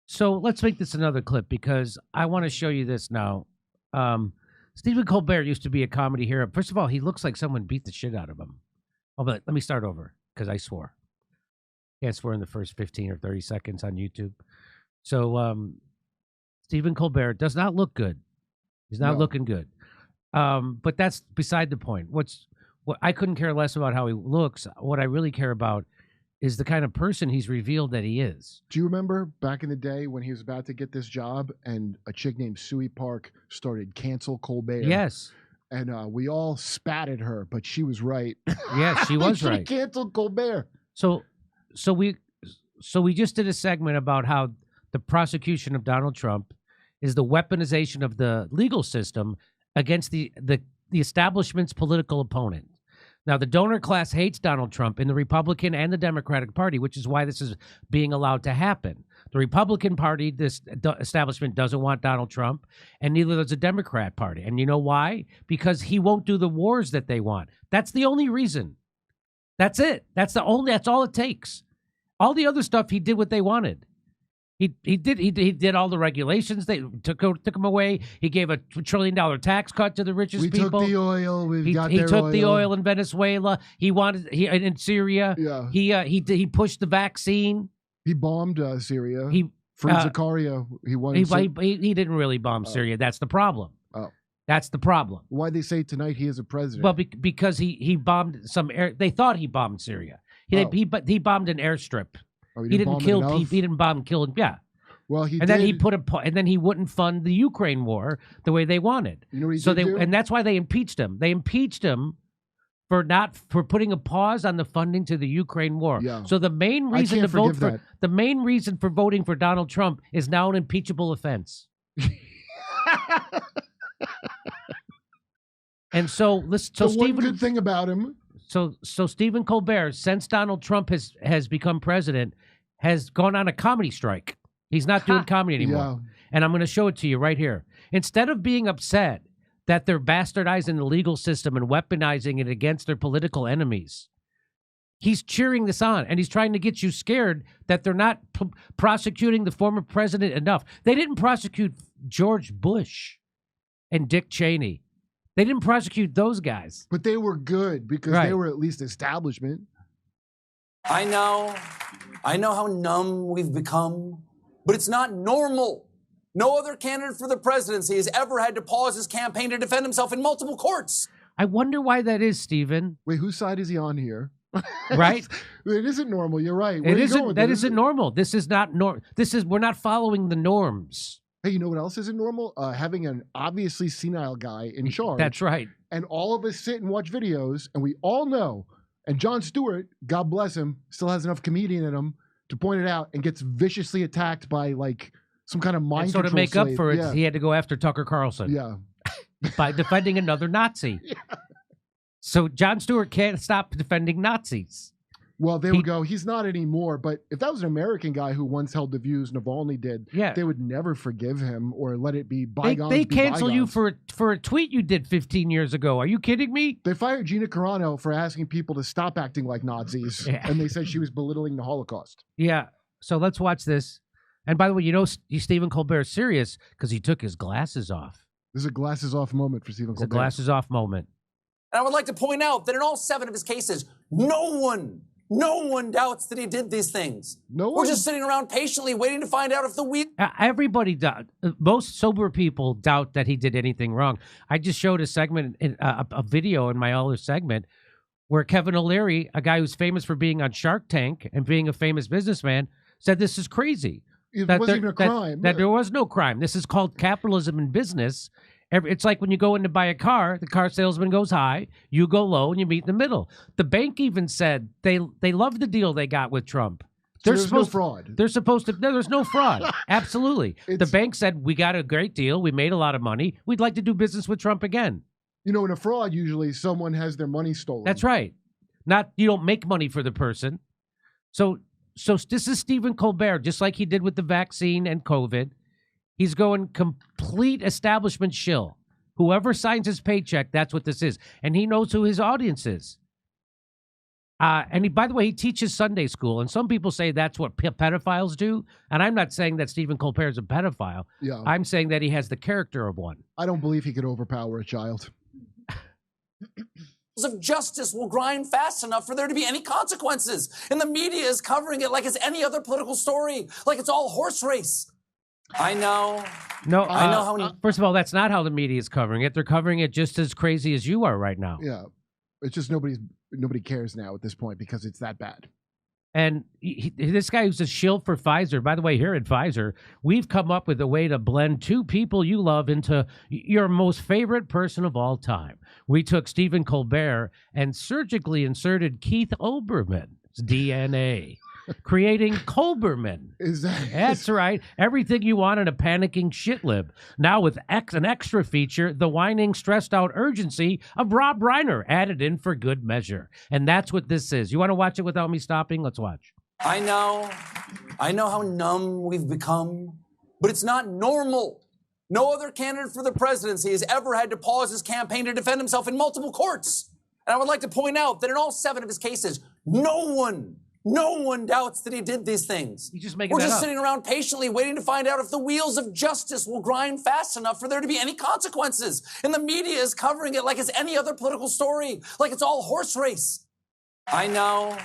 So let's make this another clip because I want to show you this now. Stephen Colbert used to be a comedy hero. First of all, he looks like someone beat the shit out of him. Oh, but let me start over because I swore. Can't swear in the first 15 or 30 seconds on YouTube. So Stephen Colbert does not look good. He's not looking good. But that's beside the point. What I couldn't care less about how he looks. What I really care about is the kind of person he's revealed that he is. Do you remember back in the day when he was about to get this job and a chick named Sui Park started cancel Colbert? Yes. And we all spat at her, but she was right. Yeah, she was right. Canceled Colbert. So we just did a segment about how the prosecution of Donald Trump is the weaponization of the legal system against the establishment's political opponent. Now, the donor class hates Donald Trump in the Republican and the Democratic Party, which is why this is being allowed to happen. The Republican Party, this establishment, doesn't want Donald Trump, and neither does the Democrat Party. And you know why? Because he won't do the wars that they want. That's the only reason. That's it. That's all it takes. All the other stuff, he did what they wanted. He did all the regulations. They took him away. He gave a $1 trillion tax cut to the richest people. We took the oil. He took the oil in Venezuela. He in Syria. Yeah. He pushed the vaccine. He bombed Syria. From Zakaria. He didn't really bomb Syria. That's the problem. Oh. That's the problem. Why they say tonight he is a president? Well, because he bombed some air. They thought he bombed Syria. He bombed an airstrip. Oh, he didn't kill people. He didn't bomb kill. Yeah. Well, he and did. then he wouldn't fund the Ukraine war the way they wanted. You know what he did do? And that's why they impeached him. They impeached him for putting a pause on the funding to the Ukraine war. Yeah. So the main reason for voting for Donald Trump is now an impeachable offense. And so one good thing about him. So Stephen Colbert, since Donald Trump has become president, has gone on a comedy strike. He's not doing comedy anymore. Yeah. And I'm going to show it to you right here. Instead of being upset that they're bastardizing the legal system and weaponizing it against their political enemies, he's cheering this on, and he's trying to get you scared that they're not prosecuting the former president enough. They didn't prosecute George Bush and Dick Cheney. They didn't prosecute those guys. But they were good because they were at least establishment. I know how numb we've become, but it's not normal. No other candidate for the presidency has ever had to pause his campaign to defend himself in multiple courts. I wonder why that is, Stephen. Wait, whose side is he on here? Right? It isn't normal. You're right. It isn't. That isn't normal. This is not we're not following the norms. Hey, you know what else isn't normal? Having an obviously senile guy in charge. That's right. And all of us sit and watch videos, and we all know. And Jon Stewart, God bless him, still has enough comedian in him to point it out and gets viciously attacked by like some kind of mind control to make slave. up for it, he had to go after Tucker Carlson. Yeah. By defending another Nazi. Yeah. So Jon Stewart can't stop defending Nazis. Well, they would go, he's not anymore. But if that was an American guy who once held the views Navalny did, they would never forgive him or let it be bygones. They cancel you for a tweet you did 15 years ago. Are you kidding me? They fired Gina Carano for asking people to stop acting like Nazis. Yeah. And they said she was belittling the Holocaust. Yeah. So let's watch this. And by the way, you know Stephen Colbert's serious because he took his glasses off. This is a glasses off moment for Stephen Colbert. It's a glasses off moment. And I would like to point out that in all 7 of his cases, no one doubts that he did these things. No one. We're just sitting around patiently waiting to find out if everybody doubt. Most sober people doubt that he did anything wrong. I just showed a segment, a video in my other segment, where Kevin O'Leary, a guy who's famous for being on Shark Tank and being a famous businessman, said this is crazy. It wasn't even a crime. That there was no crime. This is called capitalism in business. It's like when you go in to buy a car, the car salesman goes high, you go low, and you meet in the middle. The bank even said they love the deal they got with Trump. There's no fraud. They're supposed to. No, there's no fraud. Absolutely. The bank said, we got a great deal. We made a lot of money. We'd like to do business with Trump again. You know, in a fraud, usually someone has their money stolen. That's right. You don't make money for the person. So this is Stephen Colbert, just like he did with the vaccine and COVID. He's going complete establishment shill. Whoever signs his paycheck, that's what this is. And he knows who his audience is. And he, by the way, he teaches Sunday school, and some people say that's what pedophiles do. And I'm not saying that Stephen Colbert is a pedophile. Yeah. I'm saying that he has the character of one. I don't believe he could overpower a child. Of justice will grind fast enough for there to be any consequences. And the media is covering it like it's any other political story, like it's all horse race. I know. No, I know how. First of all, that's not how the media is covering it. They're covering it just as crazy as you are right now. Yeah. It's just nobody cares now at this point because it's that bad. And this guy who's a shill for Pfizer, by the way, here at Pfizer, we've come up with a way to blend two people you love into your most favorite person of all time. We took Stephen Colbert and surgically inserted Keith Olbermann's DNA, creating Colberman. That's right. Everything you want in a panicking shitlib. Now with an extra feature, the whining, stressed-out urgency of Rob Reiner added in for good measure. And that's what this is. You want to watch it without me stopping? Let's watch. I know how numb we've become, but it's not normal. No other candidate for the presidency has ever had to pause his campaign to defend himself in multiple courts. And I would like to point out that in all 7 of his cases, no one doubts that he did these things. He's just making We're that just up. sitting around patiently waiting to find out if the wheels of justice will grind fast enough for there to be any consequences. And the media is covering it like it's any other political story, like it's all horse race. I know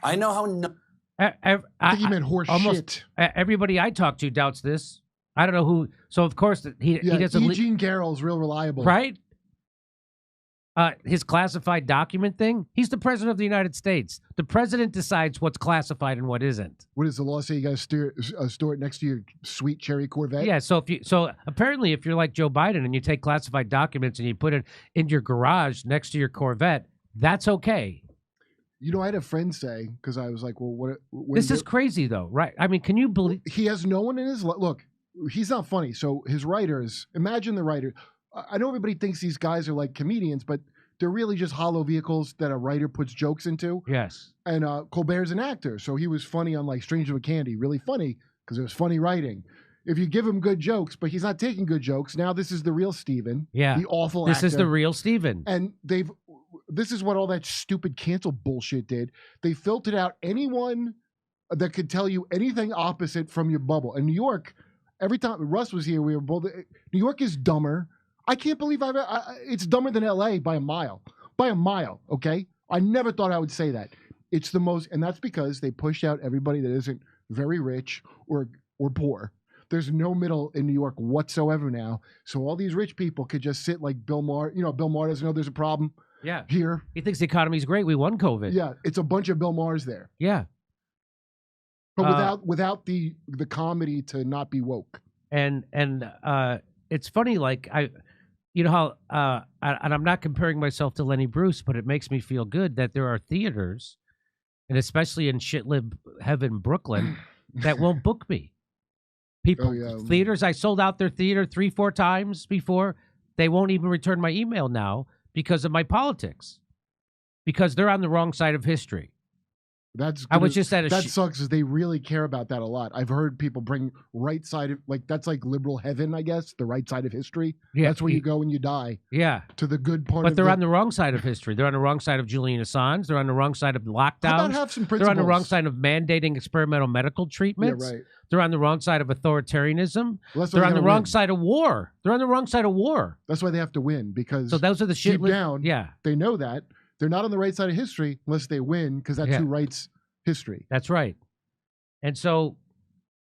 how. I think he meant horse shit. Everybody I talk to doubts this. I don't know who. So of course he doesn't. Eugene Carroll's real reliable, right? His classified document thing. He's the president of the United States. The president decides what's classified and what isn't. What does the law say? You got to store it next to your sweet cherry Corvette. Yeah. So apparently, if you're like Joe Biden and you take classified documents and you put it in your garage next to your Corvette, that's okay. You know, I had a friend say, because I was like, well, what this is crazy, though, right? I mean, can you believe he has no one in his look? He's not funny. So his writers, imagine the writer. I know everybody thinks these guys are like comedians, but they're really just hollow vehicles that a writer puts jokes into. Yes. And Colbert's an actor, so he was funny on like Stranger with Candy, really funny because it was funny writing. If you give him good jokes, but he's not taking good jokes, now this is the real Steven. Yeah. The awful This actor. is the real Steven. And this is what all that stupid cancel bullshit did. They filtered out anyone that could tell you anything opposite from your bubble. In New York, every time Russ was here, we were both. New York is dumber. I can't believe it's dumber than LA by a mile. By a mile, okay? I never thought I would say that. It's the most, and that's because they pushed out everybody that isn't very rich or poor. There's no middle in New York whatsoever now. So all these rich people could just sit like Bill Maher. You know, Bill Maher doesn't know there's a problem. Yeah. Here. He thinks the economy's great. We won COVID. Yeah, it's a bunch of Bill Mahers there. Yeah. But without the comedy to not be woke. And it's funny, like you know how and I'm not comparing myself to Lenny Bruce, but it makes me feel good that there are theaters, and especially in shitlib heaven Brooklyn, that won't book me. People, theaters, I sold out their theater 3-4 times before. They won't even return my email now because of my politics, because they're on the wrong side of history. I was just at a that sucks because they really care about that a lot. I've heard people bring right side of, like, that's like liberal heaven, I guess, the right side of history. Yeah, that's where you go when you die. Yeah. To the good part but they're on the wrong side of history. They're on the wrong side of Julian Assange. They're on the wrong side of lockdowns. How about have some principles? They're on the wrong side of mandating experimental medical treatments. Yeah, right. They're on the wrong side of authoritarianism. Well, they're on the wrong side of war. They're on the wrong side of war. That's why they have to win, because so those are the shit deep down, yeah, they know that. They're not on the right side of history unless they win, because that's who writes history. That's right. And so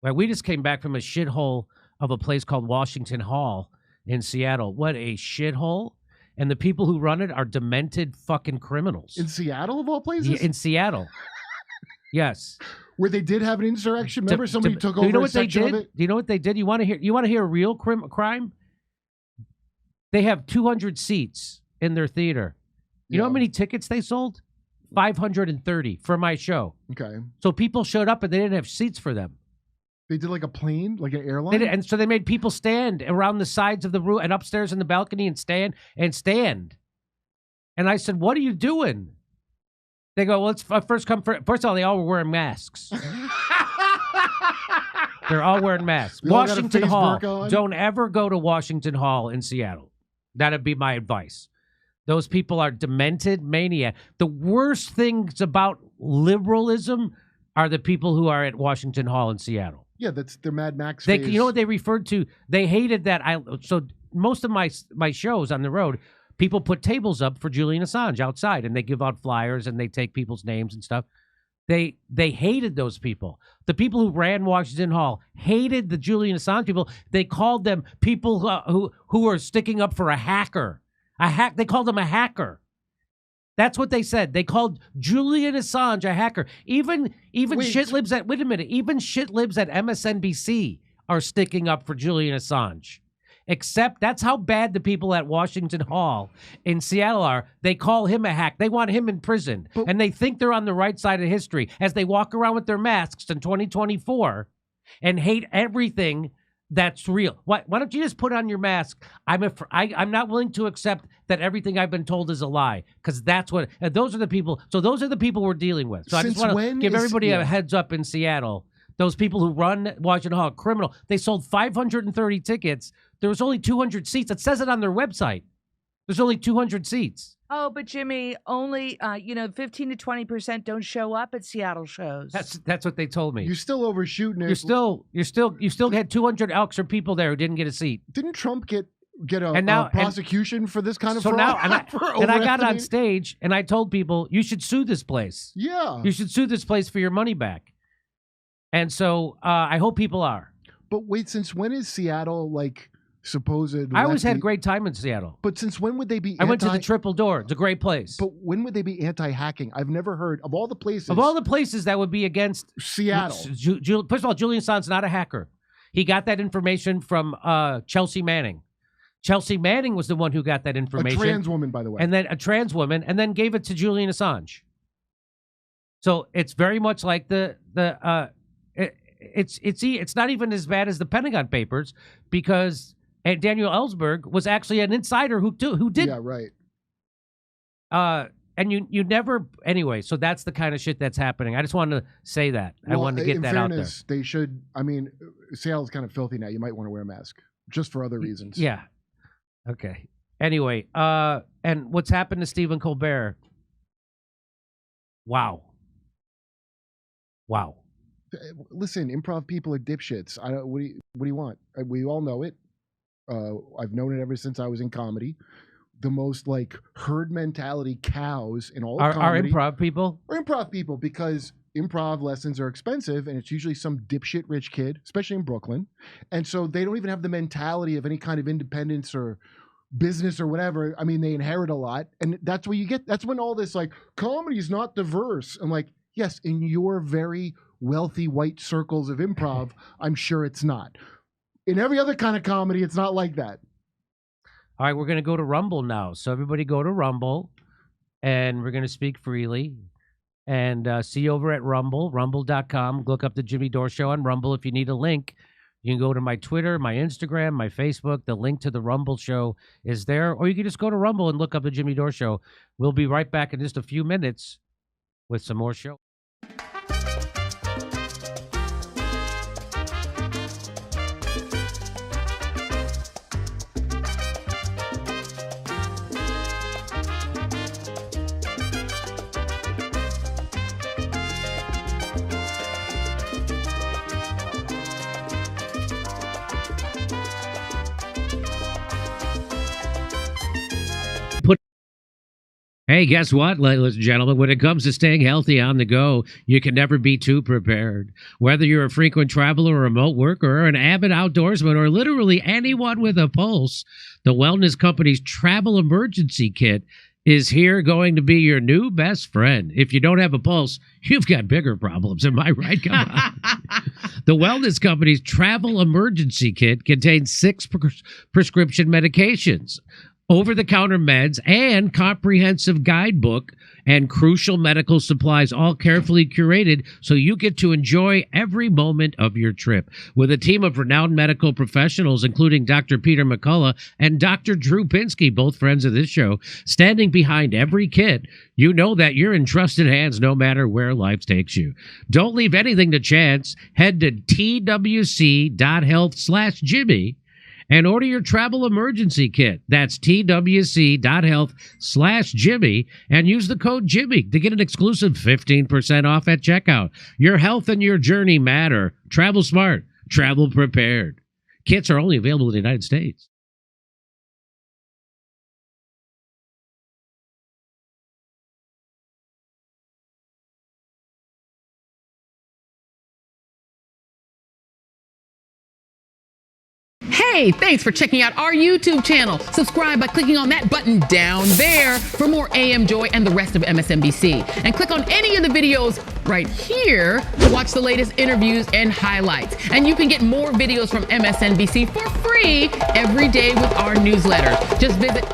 we just came back from a shithole of a place called Washington Hall in Seattle. What a shithole. And the people who run it are demented fucking criminals. In Seattle, of all places? Yeah, in Seattle. Yes. Where they did have an insurrection. Remember somebody took over a section of it? Do you know what they did? You want to hear a real crime? They have 200 seats in their theater. You know how many tickets they sold? 530 for my show. Okay. So people showed up and they didn't have seats for them. They did like a plane, like an airline? And so they made people stand around the sides of the room and upstairs in the balcony and stand. And I said, what are you doing? They go, well, it's first come first. First of all, they all were wearing masks. They're all wearing masks. Washington Hall. Don't ever go to Washington Hall in Seattle. That'd be my advice. Those people are demented maniac. The worst things about liberalism are the people who are at Washington Hall in Seattle. Yeah, that's their Mad Max They, phase. you know what they referred to? They hated that. So most of my shows on the road, people put tables up for Julian Assange outside, and they give out flyers and they take people's names and stuff. They hated those people. The people who ran Washington Hall hated the Julian Assange people. They called them people who are sticking up for a hacker. They called him a hacker. That's what they said. They called Julian Assange a hacker. Even shit libs at even shit libs at MSNBC are sticking up for Julian Assange. Except that's how bad the people at Washington Hall in Seattle are. They call him a hack. They want him in prison. And they think they're on the right side of history as they walk around with their masks in 2024 and hate everything that's real. Why don't you just put on your mask? I'm not willing to accept that everything I've been told is a lie, because that's what those are the people. So those are the people we're dealing with. So I just want to give everybody a heads up in Seattle. Those people who run Washington Hall, criminal. They sold 530 tickets. There was only 200 seats. It says it on their website. There's only 200 seats. Oh, but Jimmy, only 15 to 20% don't show up at Seattle shows. That's what they told me. You're still overshooting it. You still had 200 Elks or people there who didn't get a seat. Didn't Trump get a prosecution for this kind of fraud? Now, and I got on stage and I told people, you should sue this place. Yeah. You should sue this place for your money back. And so I hope people are. But wait, since when is Seattle like supposed? I always had a great time in Seattle. But since when would they be? I went to the Triple Door. It's a great place. But when would they be anti-hacking? I've never heard of all the places. Of all the places that would be against Seattle. First of all, Julian Assange's not a hacker. He got that information from Chelsea Manning. Chelsea Manning was the one who got that information. A trans woman, by the way. And then a trans woman, and then gave it to Julian Assange. So it's very much like it's not even as bad as the Pentagon Papers, because Daniel Ellsberg was actually an insider who did. Yeah, right. And you never anyway. So that's the kind of shit that's happening. I just wanted to say that. I wanted to get that out there. They should. I mean, Seattle's kind of filthy now. You might want to wear a mask just for other reasons. Yeah. Okay. Anyway, and what's happened to Stephen Colbert? Wow. Listen, improv people are dipshits. What do you want? We all know it. I've known it ever since I was in comedy. The most like herd mentality cows in all of comedy. Are improv people? Are improv people, because improv lessons are expensive, and it's usually some dipshit rich kid, especially in Brooklyn. And so they don't even have the mentality of any kind of independence or business or whatever. I mean, they inherit a lot. And that's where you get, that's when all this like, comedy is not diverse. I'm like, yes, in your very wealthy white circles of improv, I'm sure it's not. In every other kind of comedy, it's not like that. All right, we're going to go to Rumble now. So everybody go to Rumble, and we're going to speak freely. And see you over at Rumble, rumble.com. Look up the Jimmy Dore Show on Rumble. If you need a link, you can go to my Twitter, my Instagram, my Facebook. The link to the Rumble show is there. Or you can just go to Rumble and look up the Jimmy Dore Show. We'll be right back in just a few minutes with some more show. Hey, guess what, ladies and gentlemen? When it comes to staying healthy on the go, you can never be too prepared. Whether you're a frequent traveler or remote worker or an avid outdoorsman or literally anyone with a pulse, the Wellness Company's Travel Emergency Kit is here going to be your new best friend. If you don't have a pulse, you've got bigger problems. Am I right? Come on. The Wellness Company's Travel Emergency Kit contains 6 prescription medications, over-the-counter meds, and comprehensive guidebook and crucial medical supplies, all carefully curated so you get to enjoy every moment of your trip. With a team of renowned medical professionals, including Dr. Peter McCullough and Dr. Drew Pinsky, both friends of this show, standing behind every kit, you know that you're in trusted hands no matter where life takes you. Don't leave anything to chance. Head to twc.health/Jimmy and order your travel emergency kit. That's twc.health/Jimmy and use the code Jimmy to get an exclusive 15% off at checkout. Your health and your journey matter. Travel smart. Travel prepared. Kits are only available in the United States. Hey, thanks for checking out our YouTube channel. Subscribe by clicking on that button down there for more AM Joy and the rest of MSNBC. And click on any of the videos right here to watch the latest interviews and highlights. And you can get more videos from MSNBC for free every day with our newsletter. Just visit